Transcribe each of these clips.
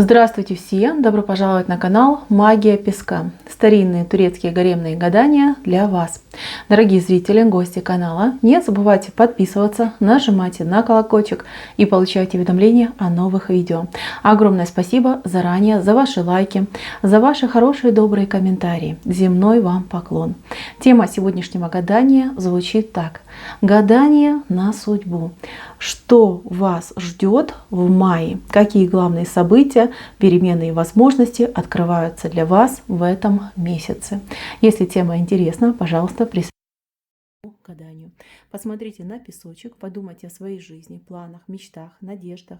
Здравствуйте все! Добро пожаловать на канал Магия Песка. Старинные турецкие гаремные гадания для вас. Дорогие зрители, гости канала, не забывайте подписываться, нажимайте на колокольчик и получайте уведомления о новых видео. Огромное спасибо заранее за ваши лайки, за ваши хорошие добрые комментарии. Земной вам поклон. Тема сегодняшнего гадания звучит так. Гадание на судьбу. Что вас ждет в мае? Какие главные события, перемены и возможности открываются для вас в этом месяце? Если тема интересна, пожалуйста, присоединяйтесь к гаданию. Посмотрите на песочек, подумайте о своей жизни, планах, мечтах, надеждах.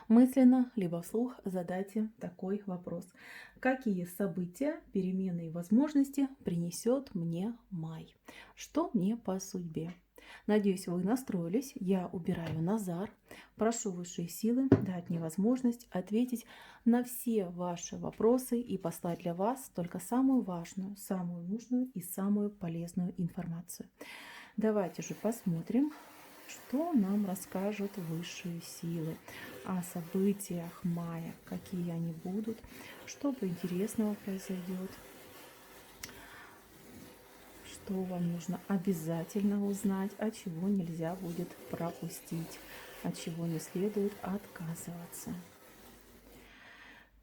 Мысленно, либо вслух задайте такой вопрос. Какие события, перемены и возможности принесет мне май? Что мне по судьбе? Надеюсь, вы настроились. Я убираю Назар. Прошу высшие силы дать мне возможность ответить на все ваши вопросы и послать для вас только самую важную, самую нужную и самую полезную информацию. Давайте же посмотрим, что нам расскажут высшие силы о событиях мая, какие они будут, что интересного произойдет. Что вам нужно обязательно узнать, от чего нельзя будет пропустить, от чего не следует отказываться.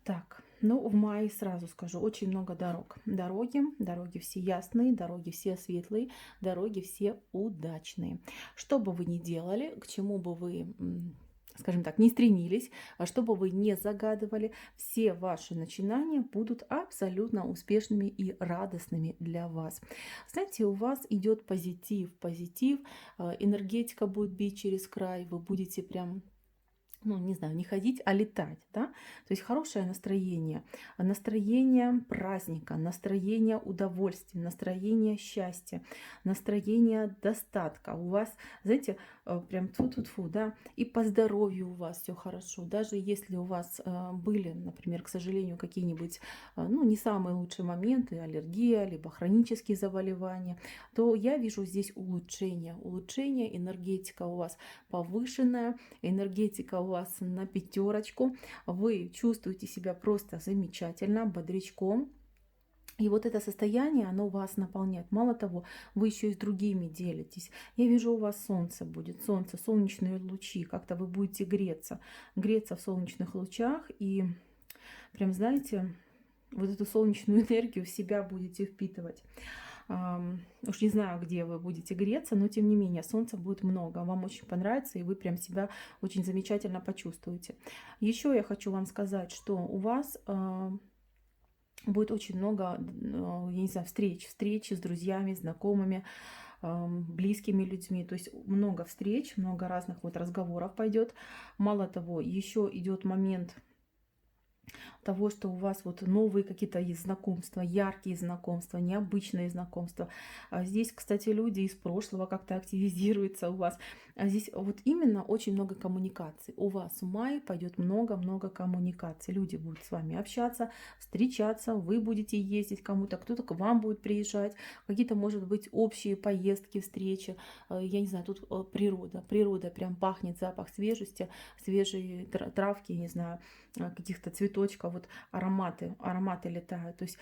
Так, ну в мае сразу скажу, очень много дорог. Дороги все ясные, дороги все светлые, дороги все удачные. Что бы вы ни делали, к чему бы вы, скажем так, не стремились, что бы вы не загадывали, все ваши начинания будут абсолютно успешными и радостными для вас. Знаете, у вас идет позитив, энергетика будет бить через край, вы будете прям, ну, не знаю, не ходить, а летать, да? То есть хорошее настроение, настроение праздника, настроение удовольствия, настроение счастья, настроение достатка. У вас, знаете, прям тьфу-тьфу-тьфу, да, и по здоровью у вас все хорошо. Даже если у вас были, например, к сожалению, какие-нибудь, ну, не самые лучшие моменты, аллергия, либо хронические заболевания, то я вижу здесь улучшение, энергетика у вас повышенная, энергетика у вас на пятерочку, вы чувствуете себя просто замечательно, бодрячком. И вот это состояние, оно вас наполняет. Мало того, вы еще и с другими делитесь. Я вижу, у вас солнце будет, солнце, солнечные лучи. Как-то вы будете греться в солнечных лучах. И прям, знаете, вот эту солнечную энергию в себя будете впитывать. Уж не знаю, где вы будете греться, но тем не менее солнца будет много, вам очень понравится, и вы прям себя очень замечательно почувствуете. Еще я хочу вам сказать, что у вас будет очень много, я не знаю, встречи с друзьями, знакомыми, близкими людьми, то есть много встреч, много разных вот разговоров пойдет. Мало того, еще идет момент того, что у вас вот новые какие-то есть знакомства, яркие знакомства, необычные знакомства. Здесь, кстати, люди из прошлого как-то активизируются у вас. Здесь вот именно очень много коммуникаций. У вас в мае пойдет много-много коммуникаций. Люди будут с вами общаться, встречаться, вы будете ездить кому-то, кто-то к вам будет приезжать, какие-то, может быть, общие поездки, встречи. Я не знаю, тут природа прям пахнет, запах свежести, свежие травки, не знаю, каких-то цветочков, вот ароматы летают. То есть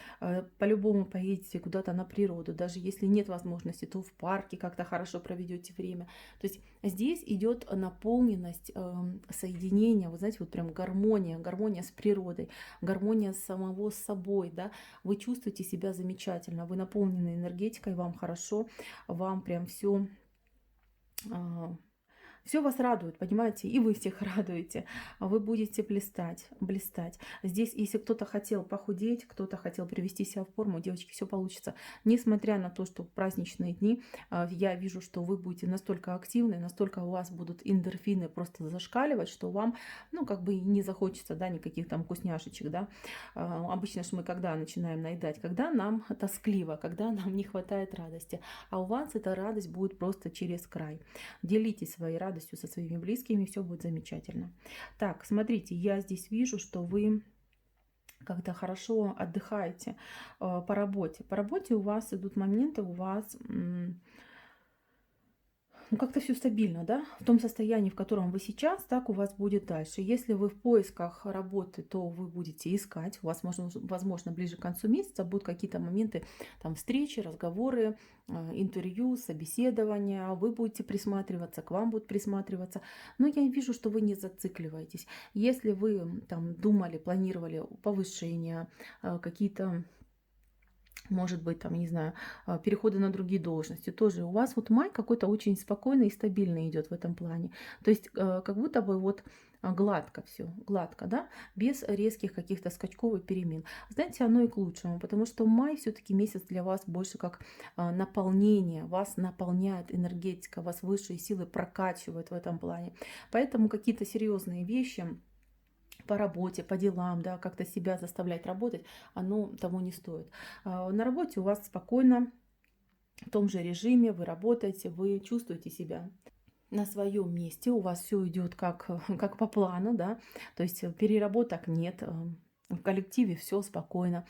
по-любому поедете куда-то на природу, даже если нет возможности, то в парке как-то хорошо проведете время. То есть здесь идет наполненность, соединения, вы знаете, вот прям гармония с природой, гармония самого с собой, да, вы чувствуете себя замечательно, вы наполнены энергетикой, вам хорошо, вам прям все вас радует, понимаете, и вы всех радуете. Вы будете блистать. Здесь, если кто-то хотел похудеть, кто-то хотел привести себя в форму, девочки, все получится. Несмотря на то, что праздничные дни, я вижу, что вы будете настолько активны, настолько у вас будут эндорфины просто зашкаливать, что вам, ну, как бы не захочется, да, никаких там вкусняшечек, да. Обычно же мы когда начинаем наедать? Когда нам тоскливо, когда нам не хватает радости. А у вас эта радость будет просто через край. Делитесь своей радостью со своими близкими, все будет замечательно. Так, смотрите, я здесь вижу, что вы когда хорошо отдыхаете по работе. По работе у вас идут моменты, у вас ну, как-то все стабильно, да, в том состоянии, в котором вы сейчас, так у вас будет дальше. Если вы в поисках работы, то вы будете искать, у вас, возможно, ближе к концу месяца будут какие-то моменты, там, встречи, разговоры, интервью, собеседования, вы будете присматриваться, к вам будут присматриваться. Но я вижу, что вы не зацикливаетесь. Если вы там думали, планировали повышение, какие-то, может быть, там, не знаю, переходы на другие должности. Тоже у вас вот май какой-то очень спокойный и стабильный идет в этом плане. То есть как будто бы вот гладко все, гладко, да, без резких каких-то скачков и перемен. Знаете, оно и к лучшему, потому что май все-таки месяц для вас больше как наполнение, вас наполняет энергетика, вас высшие силы прокачивают в этом плане. Поэтому какие-то серьезные вещи по работе, по делам, да, как-то себя заставлять работать, оно того не стоит. На работе у вас спокойно, в том же режиме, вы работаете, вы чувствуете себя на своем месте, у вас все идет как по плану, да, то есть переработок нет, в коллективе все спокойно.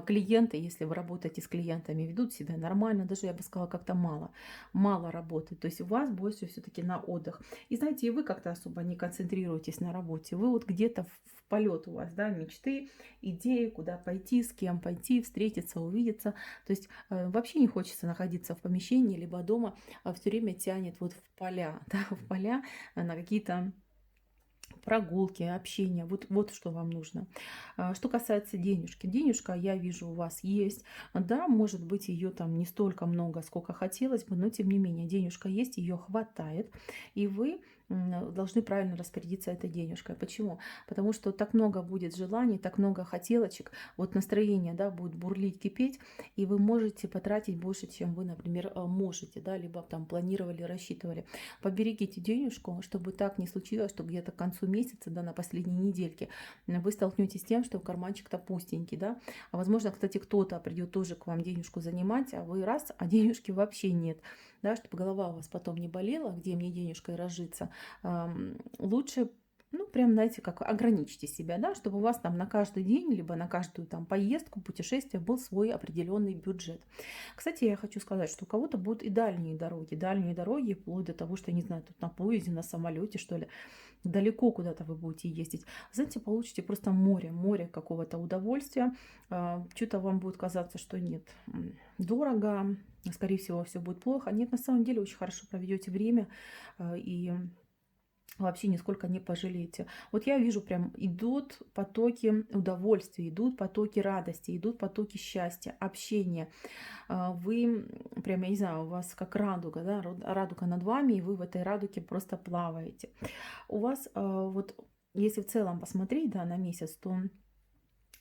Клиенты, если вы работаете с клиентами, ведут себя нормально, даже я бы сказала, как-то мало работы. То есть у вас больше все-таки на отдых. И знаете, и вы как-то особо не концентрируетесь на работе. Вы вот где-то в полет у вас, да, мечты, идеи, куда пойти, с кем пойти, встретиться, увидеться. То есть вообще не хочется находиться в помещении либо дома, а все время тянет вот в поля, да, в поля на какие-то прогулки, общение. Вот что вам нужно. Что касается денежки. Денежка, я вижу, у вас есть. Да, может быть, ее там не столько много, сколько хотелось бы, но тем не менее, денежка есть, ее хватает. И вы должны правильно распорядиться этой денежкой. Почему? Потому что так много будет желаний, так много хотелочек, вот настроение, да, будет бурлить, кипеть, и вы можете потратить больше, чем вы, например, можете, да, либо там планировали, рассчитывали. Поберегите денежку, чтобы так не случилось, что где-то к концу месяца, да, на последней недельке вы столкнетесь с тем, что карманчик-то пустенький, да. А возможно, кстати, кто-то придет тоже к вам денежку занимать, а вы раз, а денежки вообще нет, да, чтобы голова у вас потом не болела, где мне денежкой разжиться. Лучше, ну, прям, знаете, как ограничьте себя, да, чтобы у вас там на каждый день, либо на каждую там поездку, путешествие был свой определенный бюджет. Кстати, я хочу сказать, что у кого-то будут и дальние дороги, вплоть до того, что, я не знаю, тут на поезде, на самолете, что ли, далеко куда-то вы будете ездить. Знаете, получите просто море какого-то удовольствия. Что-то вам будет казаться, что нет, дорого, скорее всего, все будет плохо. Нет, на самом деле очень хорошо проведете время и вообще нисколько не пожалеете. Вот я вижу, прям идут потоки удовольствия, идут потоки радости, идут потоки счастья, общения. Вы прям, я не знаю, у вас как радуга, да, радуга над вами, и вы в этой радуге просто плаваете. У вас вот, если в целом посмотреть, да, на месяц, то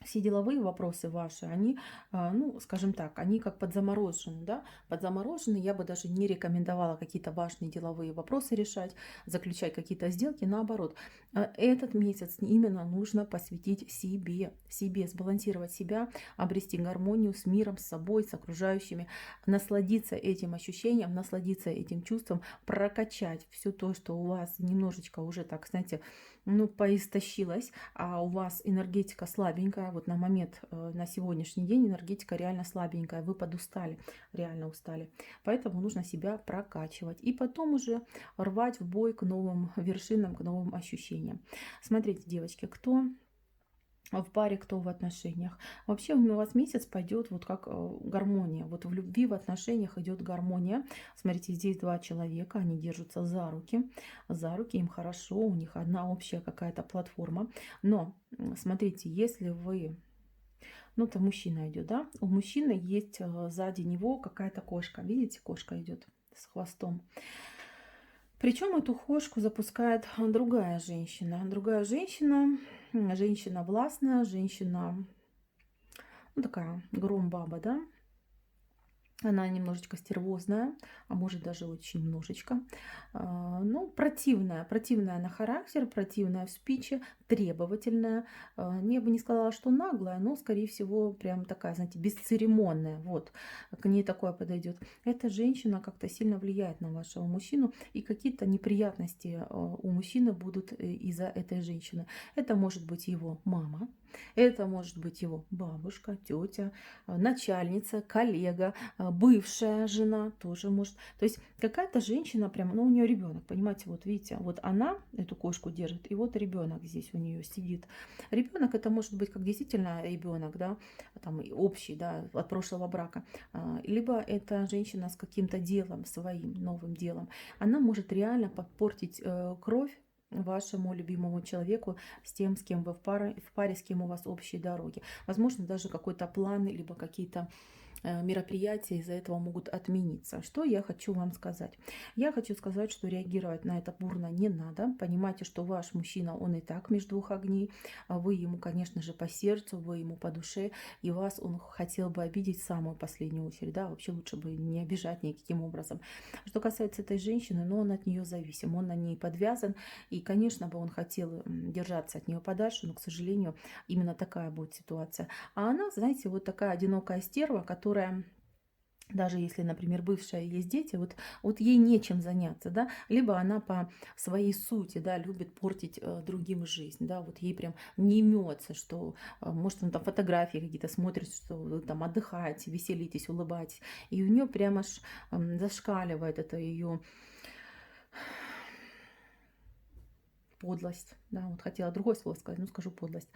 все деловые вопросы ваши, они, ну, скажем так, они как подзаморожены, да, подзаморожены. Я бы даже не рекомендовала какие-то важные деловые вопросы решать, заключать какие-то сделки, наоборот. Этот месяц именно нужно посвятить себе, сбалансировать себя, обрести гармонию с миром, с собой, с окружающими, насладиться этим ощущением, насладиться этим чувством, прокачать все то, что у вас немножечко уже так, знаете, ну, поистощилось, а у вас энергетика слабенькая, вот на момент, на сегодняшний день энергетика реально слабенькая, вы подустали, реально устали. Поэтому нужно себя прокачивать и потом уже рвать в бой к новым вершинам, к новым ощущениям. Смотрите, девочки, кто в паре, кто в отношениях. Вообще у вас месяц пойдет вот как гармония. Вот в любви, в отношениях идет гармония. Смотрите, здесь два человека, они держатся за руки, им хорошо, у них одна общая какая-то платформа. Но смотрите, если вы, ну, это мужчина идет, да, у мужчины есть сзади него какая-то кошка. Видите, кошка идет с хвостом. Причем эту кошку запускает другая женщина. Другая женщина, женщина властная, женщина, ну, такая гром-баба, да. Она немножечко стервозная, а может даже очень немножечко. Ну, противная на характер, противная в спиче, требовательная. Я бы не сказала, что наглая, но, скорее всего, прям такая, знаете, бесцеремонная. Вот, к ней такое подойдет. Эта женщина как-то сильно влияет на вашего мужчину, и какие-то неприятности у мужчины будут из-за этой женщины. Это может быть его мама, это может быть его бабушка, тетя, начальница, коллега, бывшая жена тоже может. То есть какая-то женщина прям, ну у нее ребенок, понимаете, вот видите, вот она эту кошку держит, и вот ребенок здесь у нее сидит. Ребенок это может быть как действительно ребенок, да, там общий, да, от прошлого брака, либо это женщина с каким-то делом своим, новым делом. Она может реально подпортить кровь вашему любимому человеку, с тем, с кем вы в паре, с кем у вас общие дороги. Возможно, даже какой-то план, либо какие-то мероприятия из-за этого могут отмениться. Что я хочу вам сказать? Я хочу сказать, что реагировать на это бурно не надо. Понимайте, что ваш мужчина, он и так между двух огней. Вы ему, конечно же, по сердцу, вы ему по душе, и вас он хотел бы обидеть в самую последнюю очередь. Да? Вообще лучше бы не обижать никаким образом. Что касается этой женщины, но он от нее зависим, он на ней подвязан, и, конечно, бы он хотел держаться от нее подальше, но, к сожалению, именно такая будет ситуация. А она, знаете, вот такая одинокая стерва, которая даже если, например, бывшая есть дети, вот ей нечем заняться, да, либо она по своей сути, да, любит портить другим жизнь, да, вот ей прям не имется, что, может, он там фотографии какие-то смотрит, что вы там отдыхаете, веселитесь, улыбаетесь, и у нее прямо аж зашкаливает это ее подлость, да, вот хотела другое слово сказать, ну скажу подлость,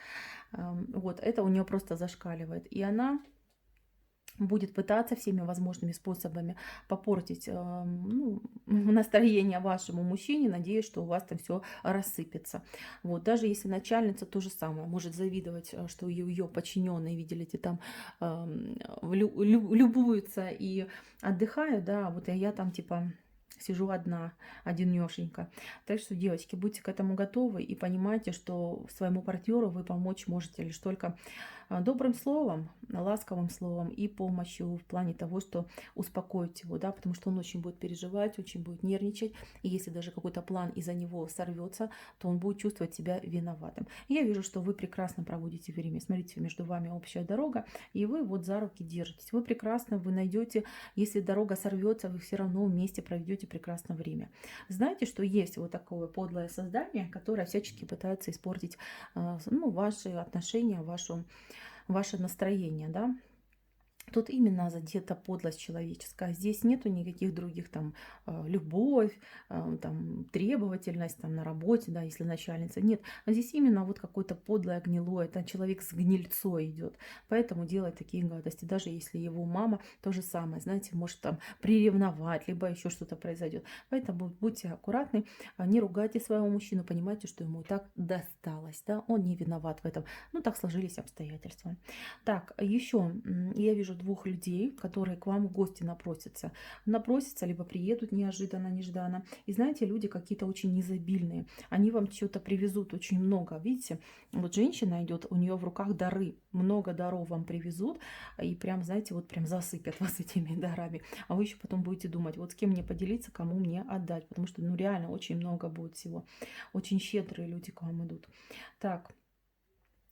вот, это у нее просто зашкаливает, и она будет пытаться всеми возможными способами попортить ну, настроение вашему мужчине, надеясь, что у вас там все рассыпется. Вот. Даже если начальница то же самое, может завидовать, что ее подчиненные, видели, там любуются и отдыхают, да, вот я там типа сижу одна, одинешенька. Так что, девочки, будьте к этому готовы и понимайте, что своему партнеру вы помочь можете лишь только добрым словом, ласковым словом и помощью в плане того, что успокоить его, да, потому что он очень будет переживать, очень будет нервничать, и если даже какой-то план из-за него сорвется, то он будет чувствовать себя виноватым. И я вижу, что вы прекрасно проводите время, смотрите, между вами общая дорога, и вы вот за руки держитесь, вы прекрасно, вы найдете, если дорога сорвется, вы все равно вместе проведете прекрасное время. Знаете, что есть вот такое подлое создание, которое всячески пытается испортить ну, ваши отношения, ваше настроение, да. Тут именно задета подлость человеческая. Здесь нету никаких других там любовь, там требовательность там на работе, да, если начальница. Нет, а здесь именно вот какое-то подлое гнилое. Это человек с гнильцой идет. Поэтому делает такие гадости. Даже если его мама то же самое, знаете, может там приревновать, либо еще что-то произойдет. Поэтому будьте аккуратны, не ругайте своего мужчину, понимайте, что ему так досталось, да, он не виноват в этом. Ну, так сложились обстоятельства. Так, еще я вижу двух людей, которые к вам в гости напросятся. Напросятся, либо приедут неожиданно, нежданно. И знаете, люди какие-то очень незабильные. Они вам что-то привезут очень много. Видите, вот женщина идет, у нее в руках дары. Много даров вам привезут. И прям, знаете, вот прям засыпят вас этими дарами. А вы еще потом будете думать, вот с кем мне поделиться, кому мне отдать. Потому что, ну, реально очень много будет всего. Очень щедрые люди к вам идут. Так.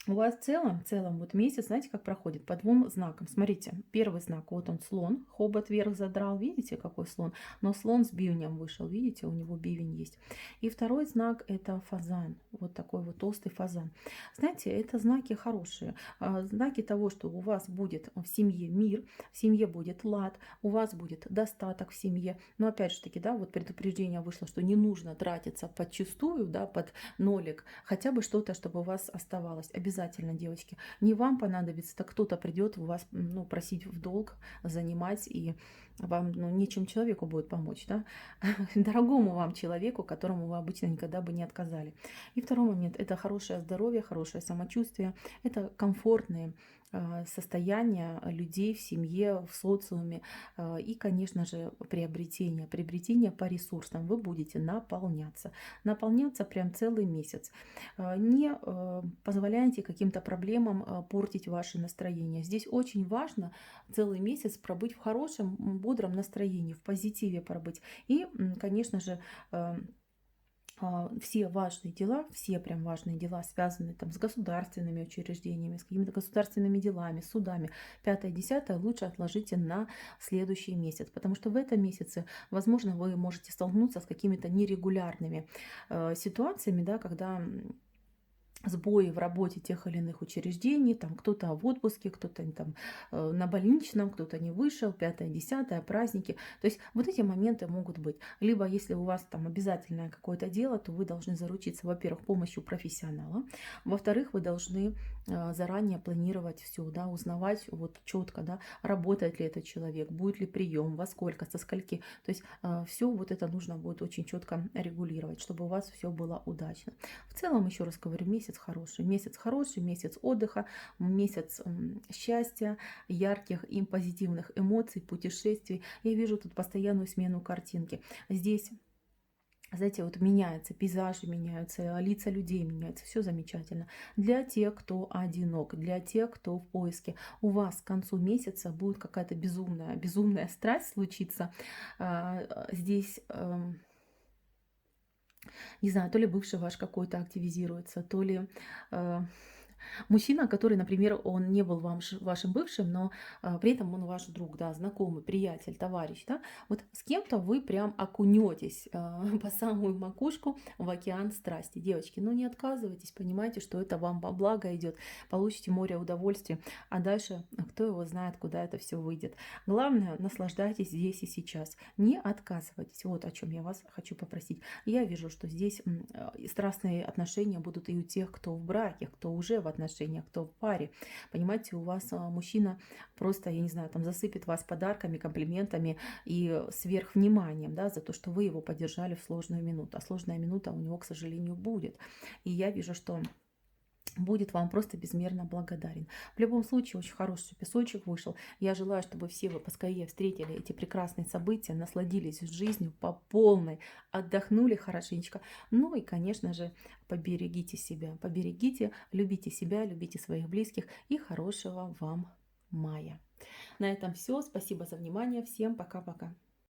У вас в целом вот месяц, знаете, как проходит? По двум знакам. Смотрите, первый знак, вот он слон, хобот вверх задрал, видите, какой слон? Но слон с бивнем вышел, видите, у него бивень есть. И второй знак это фазан, вот такой вот толстый фазан. Знаете, это знаки хорошие, знаки того, что у вас будет в семье мир, в семье будет лад, у вас будет достаток в семье. Но опять же таки, да, вот предупреждение вышло, что не нужно тратиться подчистую, да, под нолик, хотя бы что-то, чтобы у вас оставалось. Обязательно, девочки. Не вам понадобится, так кто-то придет у вас, ну, просить в долг, занимать, и вам, ну, нечем человеку будет помочь, да? Дорогому вам человеку, которому вы обычно никогда бы не отказали. И второй момент – это хорошее здоровье, хорошее самочувствие, это комфортные состояние людей в семье, в социуме и, конечно же, приобретение по ресурсам. Вы будете наполняться прям целый месяц. Не позволяйте каким-то проблемам портить ваше настроение. Здесь очень важно целый месяц пробыть в хорошем, бодром настроении, в позитиве пробыть. И, конечно же, все важные дела, все прям важные дела, связанные там с государственными учреждениями, с какими-то государственными делами, судами, 5-10 лучше отложите на следующий месяц, потому что в этом месяце, возможно, вы можете столкнуться с какими-то нерегулярными ситуациями, да, когда сбои в работе тех или иных учреждений, там кто-то в отпуске, кто-то там на больничном, кто-то не вышел, пятое, десятое, праздники. То есть вот эти моменты могут быть. Либо если у вас там обязательное какое-то дело, то вы должны заручиться, во-первых, помощью профессионала, во-вторых, вы должны заранее планировать все, да, узнавать вот четко, да, работает ли этот человек, будет ли прием, во сколько, со скольки. То есть все вот это нужно будет очень четко регулировать, чтобы у вас все было удачно. В целом, еще раз говорю, месяц хороший, месяц отдыха, месяц счастья, ярких и позитивных эмоций, путешествий. Я вижу тут постоянную смену картинки. Здесь, знаете, вот меняются пейзажи, меняются лица людей, меняются, все замечательно. Для тех, кто одинок, для тех, кто в поиске, у вас к концу месяца будет какая-то безумная страсть случиться. Здесь не знаю, то ли бывший ваш какой-то активизируется, то ли э, мужчина, который, например, он не был вашим бывшим, но при этом он ваш друг, да, знакомый, приятель, товарищ, да, вот с кем-то вы прям окунетесь по самую макушку в океан страсти. Девочки, ну не отказывайтесь, понимаете, что это вам во благо идет, получите море удовольствия, а дальше кто его знает, куда это все выйдет. Главное, наслаждайтесь здесь и сейчас, не отказывайтесь, вот о чем я вас хочу попросить. Я вижу, что здесь страстные отношения будут и у тех, кто в браке, кто уже в отношениях, кто в паре. Понимаете, у вас мужчина просто, я не знаю, там засыпет вас подарками, комплиментами и сверхвниманием, да, за то, что вы его поддержали в сложную минуту. А сложная минута у него, к сожалению, будет. И я вижу, что будет вам просто безмерно благодарен. В любом случае, очень хороший песочек вышел. Я желаю, чтобы все вы поскорее встретили эти прекрасные события, насладились жизнью по полной, отдохнули хорошенечко. Ну и, конечно же, поберегите себя, поберегите, любите себя, любите своих близких и хорошего вам мая. На этом все. Спасибо за внимание. Всем пока-пока.